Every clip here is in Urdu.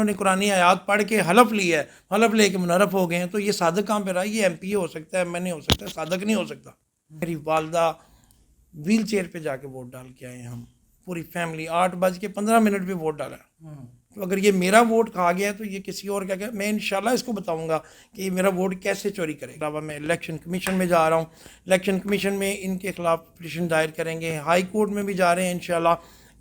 انہوں نے قرآن آیات پڑھ کے حلف لیا ہے, حلف لے کے منحرف ہو گئے ہیں, تو یہ صادق کہاں پہ رہا؟ یہ ایم پی اے ہو سکتا ہے, ایم این اے ہو سکتا ہے, صادق نہیں ہو سکتا. میری والدہ ویل چیئر پہ جا کے ووٹ ڈال کے آئے ہیں, ہم پوری فیملی 8:15 پہ ووٹ ڈالا. تو اگر یہ میرا ووٹ کھا گیا تو یہ کسی اور کا میں انشاءاللہ اس کو بتاؤں گا کہ یہ میرا ووٹ کیسے چوری کرے گا. میں الیکشن کمیشن میں جا رہا ہوں, الیکشن کمیشن میں ان کے خلاف پٹیشن دائر کریں گے, ہائی کورٹ میں بھی جا رہے ہیں انشاءاللہ.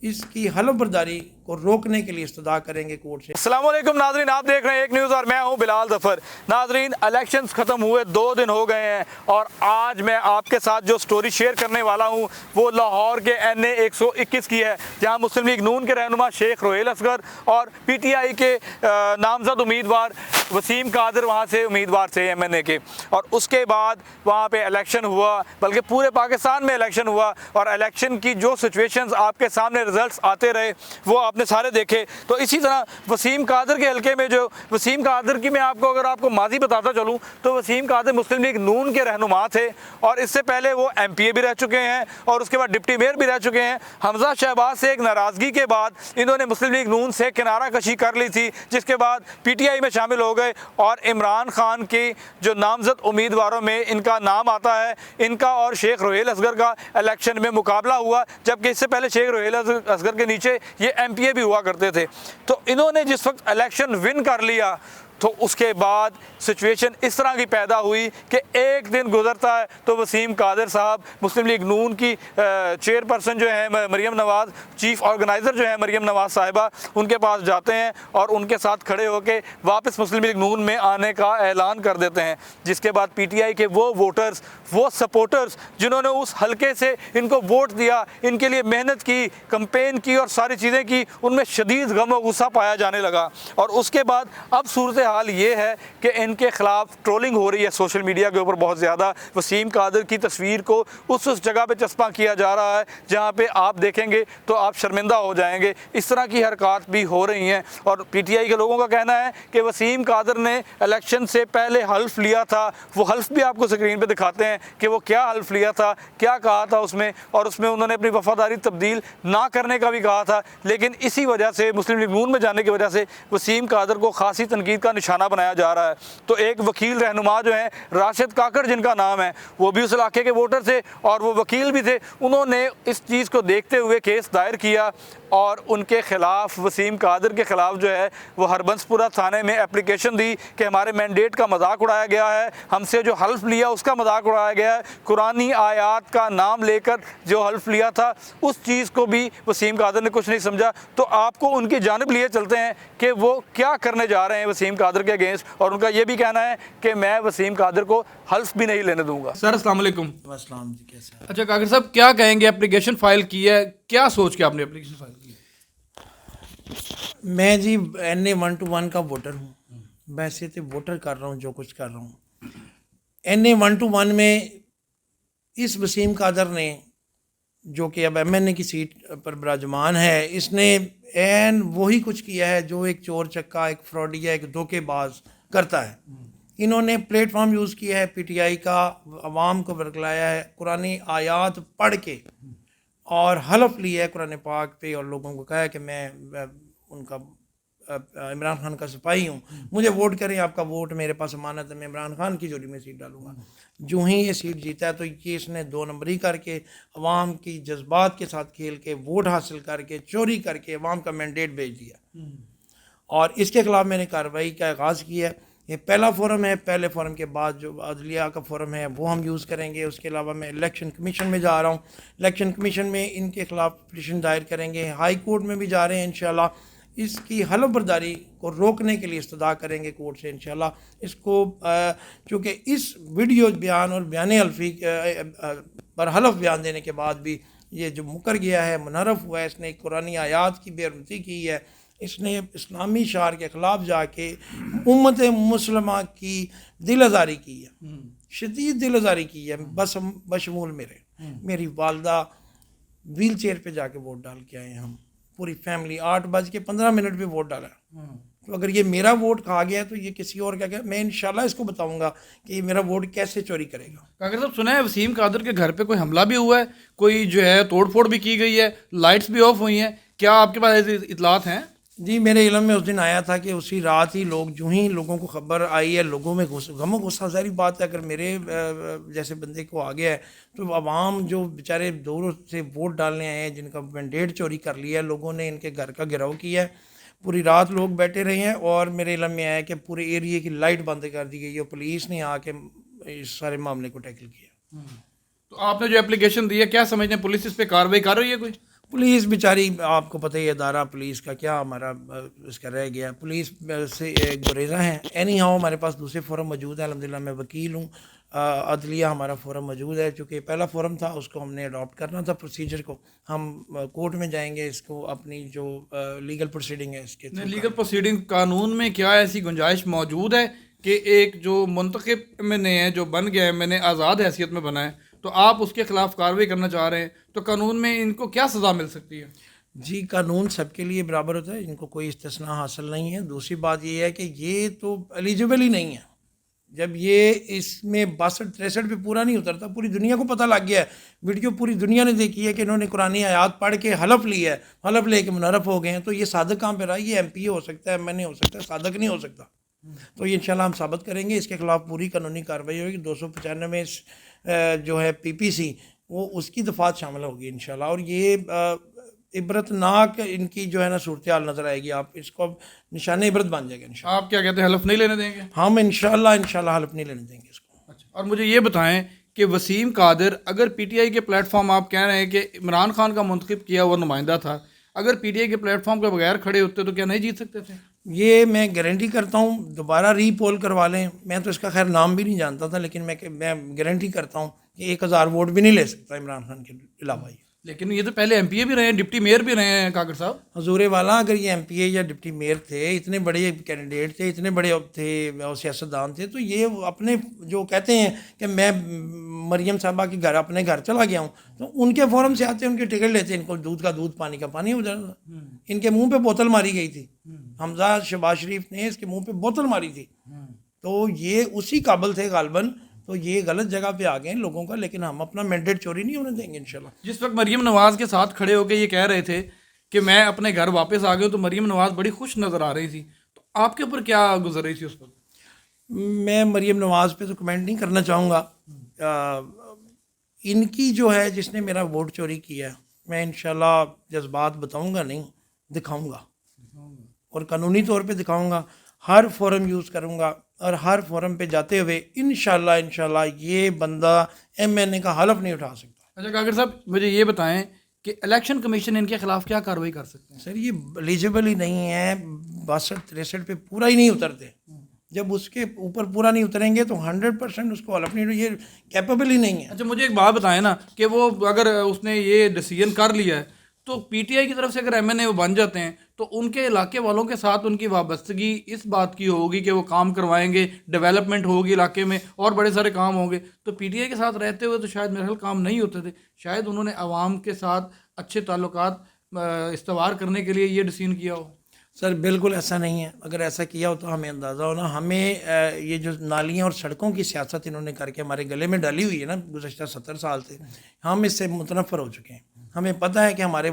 اس کی حلف برداری کو روکنے کے لیے استدعا کریں گے کورٹ سے. السلام علیکم ناظرین, آپ دیکھ رہے ہیں ایک نیوز اور میں ہوں بلال ظفر. ناظرین, الیکشنز ختم ہوئے 2 دن ہو گئے ہیں اور آج میں آپ کے ساتھ جو سٹوری شیئر کرنے والا ہوں وہ لاہور کے NA 121 کی ہے, جہاں مسلم لیگ نون کے رہنما شیخ روہیل اصغر اور PTI کے نامزد امیدوار وسیم قادر وہاں سے امیدوار تھے MNA کے, اور اس کے بعد وہاں پہ الیکشن ہوا, بلکہ پورے پاکستان میں الیکشن ہوا, اور الیکشن کی جو سچویشنز آپ کے سامنے رزلٹس آتے رہے وہ آپ نے سارے دیکھے. تو اسی طرح وسیم قادر کے حلقے میں جو وسیم قادر کی میں اگر آپ کو ماضی بتاتا چلوں تو وسیم قادر مسلم لیگ نون کے رہنما تھے, اور اس سے پہلے وہ MPA بھی رہ چکے ہیں اور اس کے بعد ڈپٹی میئر بھی رہ چکے ہیں. حمزہ شہباز سے ایک ناراضگی کے بعد انہوں نے مسلم لیگ نون سے کنارہ کشی کر لی تھی, جس کے بعد PTI میں شامل ہو گئے, اور عمران خان کی جو نامزد امیدواروں میں ان کا نام آتا ہے, ان کا اور شیخ روہیل اصغر کا الیکشن میں مقابلہ ہوا, جبکہ اس سے پہلے شیخ روہیل اصغر کے نیچے یہ MPA بھی ہوا کرتے تھے. تو انہوں نے جس وقت الیکشن ون کر لیا تو اس کے بعد سچویشن اس طرح کی پیدا ہوئی کہ ایک دن گزرتا ہے تو وسیم قادر صاحب مسلم لیگ نون کی چیئر پرسن جو ہیں مریم نواز, چیف آرگنائزر جو ہیں مریم نواز صاحبہ, ان کے پاس جاتے ہیں اور ان کے ساتھ کھڑے ہو کے واپس مسلم لیگ نون میں آنے کا اعلان کر دیتے ہیں. جس کے بعد PTI کے وہ ووٹرز, وہ سپورٹرز جنہوں نے اس حلقے سے ان کو ووٹ دیا, ان کے لیے محنت کی, کمپین کی اور ساری چیزیں کی, ان میں شدید غم و غصہ پایا جانے لگا. اور اس کے بعد اب صورت حال یہ ہے کہ ان کے خلاف ٹرولنگ ہو رہی ہے سوشل میڈیا کے اوپر بہت زیادہ. وسیم قادر کی تصویر کو اس جگہ پہ چسپاں کیا جا رہا ہے جہاں پہ آپ دیکھیں گے تو آپ شرمندہ ہو جائیں گے. اس طرح کی حرکات بھی ہو رہی ہیں, اور PTI کے لوگوں کا کہنا ہے کہ وسیم قادر نے الیکشن سے پہلے حلف لیا تھا. وہ حلف بھی آپ کو اسکرین پہ دکھاتے ہیں کہ وہ کیا حلف لیا تھا, کیا کہا تھا اس میں, اور اس میں انہوں نے اپنی وفاداری تبدیل نہ کرنے کا بھی کہا تھا. لیکن اسی وجہ سے مسلم لیگ نون میں جانے کی وجہ سے وسیم قادر کو خاصی تنقید کا نشانہ بنایا جا رہا ہے. تو ایک وکیل رہنما جو ہیں راشد کاکڑ جن کا نام ہے, وہ بھی اس علاقے کے ووٹر تھے اور وہ وکیل بھی تھے. انہوں نے اس چیز کو دیکھتے ہوئے کیس دائر کیا اور ان کے خلاف, وسیم قادر کے خلاف جو ہے وہ ہربنس پورہ تھانے میں اپلیکیشن دی کہ ہمارے مینڈیٹ کا مذاق اڑایا گیا ہے, ہم سے جو حلف لیا اس کا مذاق اڑایا گیا ہے, قرآنی آیات کا نام لے کر جو حلف لیا تھا اس چیز کو بھی وسیم قادر نے کچھ نہیں سمجھا. تو آپ کو ان کی جانب لیے چلتے ہیں کہ وہ کیا کرنے جا رہے ہیں وسیم قادر کے اگینسٹ, اور ان کا یہ بھی کہنا ہے کہ میں وسیم قادر کو حلف بھی نہیں لینے دوں گا. سر السلام علیکم. السلام جی, کیسے ہیں؟ اچھا قادر صاحب, کیا کہیں گے, اپلیکیشن فائل کی ہے, کیا سوچ کے آپ نے اپلیکیشن فائل کی ہے؟ میں جی NA 121 کا ووٹر ہوں, ویسے تو ووٹر کر رہا ہوں جو کچھ کر رہا ہوں. NA 121 میں اس وسیم قادر نے, جو کہ اب MNA کی سیٹ پر براجمان ہے, اس نے عین وہی کچھ کیا ہے جو ایک چور چکا, ایک فراڈیا, ایک دھوکے باز کرتا ہے. انہوں نے پلیٹ فارم یوز کیا ہے PTI کا, عوام کو ورگلایا ہے, قرآن آیات پڑھ کے اور حلف لیا ہے قرآن پاک پہ, اور لوگوں کو کہا ہے کہ میں ان کا عمران خان کا سپاہی ہوں, مجھے ووٹ کریں, آپ کا ووٹ میرے پاس امانت ہے, میں عمران خان کی جوڑی میں سیٹ ڈالوں گا. جو ہی یہ سیٹ جیتا ہے تو یہ اس نے 2 نمبری کر کے, عوام کی جذبات کے ساتھ کھیل کے, ووٹ حاصل کر کے, چوری کر کے عوام کا مینڈیٹ بھیج دیا. اور اس کے خلاف میں نے کارروائی کا آغاز کیا ہے. یہ پہلا فورم ہے, پہلے فورم کے بعد جو عدلیہ کا فورم ہے وہ ہم یوز کریں گے. اس کے علاوہ میں الیکشن کمیشن میں جا رہا ہوں, الیکشن کمیشن میں ان کے خلاف پٹیشن دائر کریں گے, ہائی کورٹ میں بھی جا رہے ہیں انشاءاللہ. اس کی حلف برداری کو روکنے کے لیے استدعا کریں گے کورٹ سے انشاءاللہ. اس کو چونکہ اس ویڈیو بیان اور بیان حلفی پر حلف بیان دینے کے بعد بھی یہ جو مکر گیا ہے, منحرف ہوا ہے, اس نے قرآنی آیات کی بے حرمتی کی ہے, اس نے اسلامی شعار کے خلاف جا کے امت مسلمہ کی دل آزاری کی ہے, شدید دل آزاری کی ہے, بشمول میری والدہ ویل چیئر پہ جا کے ووٹ ڈال کے آئے ہیں, ہم پوری فیملی 8:15 پہ ووٹ ڈالا. تو اگر یہ میرا ووٹ کھا گیا تو یہ کسی اور کا میں انشاءاللہ اس کو بتاؤں گا کہ یہ میرا ووٹ کیسے چوری کرے گا. قادر صاحب, سنا ہے وسیم قادر کے گھر پہ کوئی حملہ بھی ہوا ہے, کوئی جو ہے توڑ پھوڑ بھی کی گئی ہے, لائٹس بھی آف ہوئی ہیں, کیا آپ کے پاس اطلاعات ہیں؟ جی میرے علم میں اس دن آیا تھا کہ اسی رات ہی لوگ جو ہی لوگوں کو خبر آئی ہے لوگوں میں غم و غصہ ظاہری بات ہے اگر میرے جیسے بندے کو آ گیا ہے تو عوام جو بیچارے دور سے ووٹ ڈالنے آئے ہیں جن کا مینڈیٹ چوری کر لیا ہے لوگوں نے ان کے گھر کا گھیراؤ کیا ہے پوری رات لوگ بیٹھے رہے ہیں اور میرے علم میں آیا کہ پورے ایریے کی لائٹ بند کر دی گئی ہے پولیس نے آ کے اس سارے معاملے کو ٹیکل کیا. تو آپ نے جو اپلیکیشن دی ہے کیا سمجھتے ہیں پولیس اس پہ کارروائی کر رہی ہے کوئی؟ پولیس بیچاری آپ کو پتہ ہی ادارہ پولیس کا کیا ہمارا اس کا رہ گیا پولیس سے گریزہ ہیں. اینی ہاؤ ہمارے پاس دوسرے فورم موجود ہیں الحمدللہ میں وکیل ہوں عدلیہ ہمارا فورم موجود ہے چونکہ پہلا فورم تھا اس کو ہم نے اڈاپٹ کرنا تھا پروسیجر کو ہم کورٹ میں جائیں گے اس کو اپنی جو لیگل پروسیڈنگ ہے اس کے لیگل پروسیڈنگ قانون میں کیا ایسی گنجائش موجود ہے کہ ایک جو منتخب ایم این اے ہے جو بن گیا ایم این اے آزاد حیثیت میں بنا ہے تو آپ اس کے خلاف کارروائی کرنا چاہ رہے ہیں تو قانون میں ان کو کیا سزا مل سکتی ہے؟ جی قانون سب کے لیے برابر ہوتا ہے ان کو کوئی استثناء حاصل نہیں ہے. دوسری بات یہ ہے کہ یہ تو ایلیجیبل ہی نہیں ہے جب یہ اس میں 62-63 پہ پورا نہیں اترتا پوری دنیا کو پتہ لگ گیا ہے ویڈیو پوری دنیا نے دیکھی ہے کہ انہوں نے قرآن آیات پڑھ کے حلف لیا ہے حلف لے کے منحرف ہو گئے ہیں تو یہ صادق کہاں پہ رہا یہ ایم پی اے ہو سکتا ہے ایم این اے ہو سکتا ہے صادق نہیں ہو سکتا. تو یہ انشاءاللہ ہم ثابت کریں گے اس کے خلاف پوری قانونی کارروائی ہوگی 295 جو ہے پی پی سی وہ اس کی دفعات شامل ہوگی انشاءاللہ اور یہ عبرتناک ان کی جو ہے نا صورتحال نظر آئے گی آپ اس کو نشان عبرت بن جائے گا انشاءاللہ. آپ کیا کہتے ہیں حلف نہیں لینے دیں گے؟ ہم انشاءاللہ حلف نہیں لینے دیں گے اس کو. اچھا اور مجھے یہ بتائیں کہ وسیم قادر اگر پی ٹی آئی کے پلیٹ فارم آپ کہہ رہے ہیں کہ عمران خان کا منتخب کیا ہوا نمائندہ تھا اگر پی ٹی آئی کے پلیٹ فارم کے بغیر کھڑے ہوتے تو کیا نہیں جیت سکتے تھے؟ یہ میں گارنٹی کرتا ہوں دوبارہ ری پول کروا لیں میں تو اس کا خیر نام بھی نہیں جانتا تھا لیکن میں گارنٹی کرتا ہوں کہ 1000 ووٹ بھی نہیں لے سکتا عمران خان کے علاوہ. لیکن یہ تو پہلے ایم پی اے بھی رہے ہیں ڈپٹی میئر بھی رہے ہیں کاکڑ صاحب. حضور والا اگر یہ ایم پی اے یا ڈپٹی میئر تھے اتنے بڑے کینڈیڈیٹ تھے اتنے بڑے تھے سیاستدان تھے تو یہ اپنے جو کہتے ہیں کہ میں مریم صاحبہ کے گھر اپنے گھر چلا گیا ہوں تو ان کے فورم سے آتے ان کے ٹکٹ لیتے ان کو دودھ کا دودھ پانی کا پانی ہو جاتا تھا. ان کے منہ پہ بوتل ماری گئی تھی حمزہ شہباز شریف نے اس کے منہ پہ بوتل ماری تھی تو یہ اسی قابل تھے غالباً تو یہ غلط جگہ پہ آ گئے ہیں لوگوں کا لیکن ہم اپنا مینڈیٹ چوری نہیں ہونے دیں گے انشاءاللہ. جس وقت مریم نواز کے ساتھ کھڑے ہو کے یہ کہہ رہے تھے کہ میں اپنے گھر واپس آ گیا ہوں تو مریم نواز بڑی خوش نظر آ رہی تھی تو آپ کے اوپر کیا گزر رہی تھی اس وقت؟ میں مریم نواز پہ تو کمنٹ نہیں کرنا چاہوں گا. ان کی جو ہے جس نے میرا ووٹ چوری کیا میں انشاءاللہ جذبات بتاؤں گا نہیں دکھاؤں گا اور قانونی طور پہ دکھاؤں گا ہر فورم یوز کروں گا اور ہر فورم پہ جاتے ہوئے انشاءاللہ یہ بندہ ایم این اے کا حلف نہیں اٹھا سکتا. اچھا کاکڑ صاحب مجھے یہ بتائیں کہ الیکشن کمیشن ان کے خلاف کیا کارروائی کر سکتے ہیں؟ سر یہ ایلیجیبل ہی نہیں ہے 62-63 پہ پورا ہی نہیں اترتے جب اس کے اوپر پورا نہیں اتریں گے تو 100% اس کو حلف نہیں یہ کیپیبل ہی نہیں ہے. اچھا مجھے ایک بات بتائیں نا کہ وہ اگر اس نے یہ ڈیسیجن کر لیا ہے تو پی ٹی آئی کی طرف سے اگر ایم این اے وہ بن جاتے ہیں تو ان کے علاقے والوں کے ساتھ ان کی وابستگی اس بات کی ہوگی کہ وہ کام کروائیں گے ڈیولپمنٹ ہوگی علاقے میں اور بڑے سارے کام ہوں گے تو پی ٹی آئی کے ساتھ رہتے ہوئے تو شاید میرے خیال کام نہیں ہوتے تھے شاید انہوں نے عوام کے ساتھ اچھے تعلقات استوار کرنے کے لیے یہ ڈیسیژن کیا ہو. سر بالکل ایسا نہیں ہے اگر ایسا کیا ہو تو ہمیں اندازہ ہونا ہمیں یہ جو نالیاں اور سڑکوں کی سیاست انہوں نے کر کے ہمارے گلے میں ڈالی ہوئی ہے نا گزشتہ 70 سال سے ہم اس سے متنفر ہو چکے ہیں. ہمیں پتہ ہے کہ ہمارے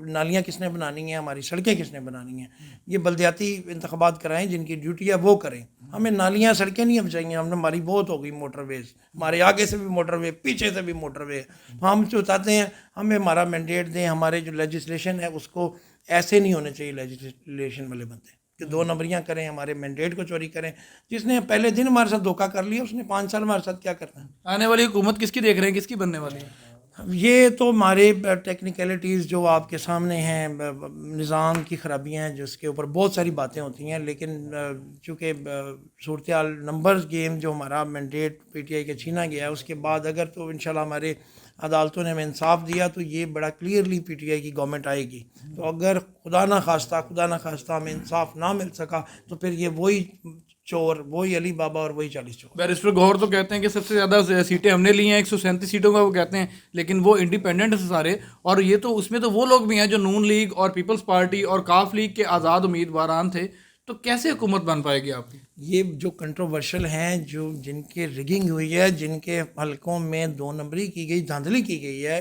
نالیاں کس نے بنانی ہیں ہماری سڑکیں کس نے بنانی ہیں. یہ بلدیاتی انتخابات کرائیں جن کی ڈیوٹی ہے وہ کریں. ہمیں نالیاں سڑکیں نہیں ہم چاہیے ہماری بہت ہو گئی موٹر ویز ہمارے آگے سے بھی موٹر وے پیچھے سے بھی موٹر وے ہم چاہتے ہیں ہمیں ہمارا مینڈیٹ دیں ہمارے جو لیجسلیشن ہے اس کو ایسے نہیں ہونے چاہیے لیجسلیشن والے بندے کہ 2 نمبریاں کریں ہمارے مینڈیٹ کو چوری کریں. جس نے پہلے دن ہمارے ساتھ دھوکہ کر لیا اس نے 5 سال ہمارے ساتھ کیا کرنا ہے. آنے والی حکومت کس کی دیکھ رہے ہیں کس کی بننے والی ہے؟ یہ تو ہمارے ٹیکنیکلٹیز جو آپ کے سامنے ہیں نظام کی خرابیاں ہیں جس کے اوپر بہت ساری باتیں ہوتی ہیں لیکن چونکہ صورتحال نمبرز گیم جو ہمارا مینڈیٹ پی ٹی آئی کا چھینا گیا ہے اس کے بعد اگر تو انشاءاللہ ہمارے عدالتوں نے ہمیں انصاف دیا تو یہ بڑا کلیئرلی پی ٹی آئی کی گورنمنٹ آئے گی. تو اگر خدا نہ خواستہ ہمیں انصاف نہ مل سکا تو پھر یہ وہی چور وہی علی بابا اور وہی 40 چور. بیرسٹر گوہر تو کہتے ہیں کہ سب سے زیادہ سیٹیں ہم نے لی ہیں 137 سیٹوں کا وہ کہتے ہیں لیکن وہ انڈیپینڈنٹ ہیں سارے اور یہ تو اس میں تو وہ لوگ بھی ہیں جو نون لیگ اور پیپلز پارٹی اور کاف لیگ کے آزاد امیدواران تھے تو کیسے حکومت بن پائے گی آپ کی؟ یہ جو کنٹروورشل ہیں جن کے ریگنگ ہوئی ہے جن کے حلقوں میں 2 نمبری کی گئی دھاندلی کی گئی ہے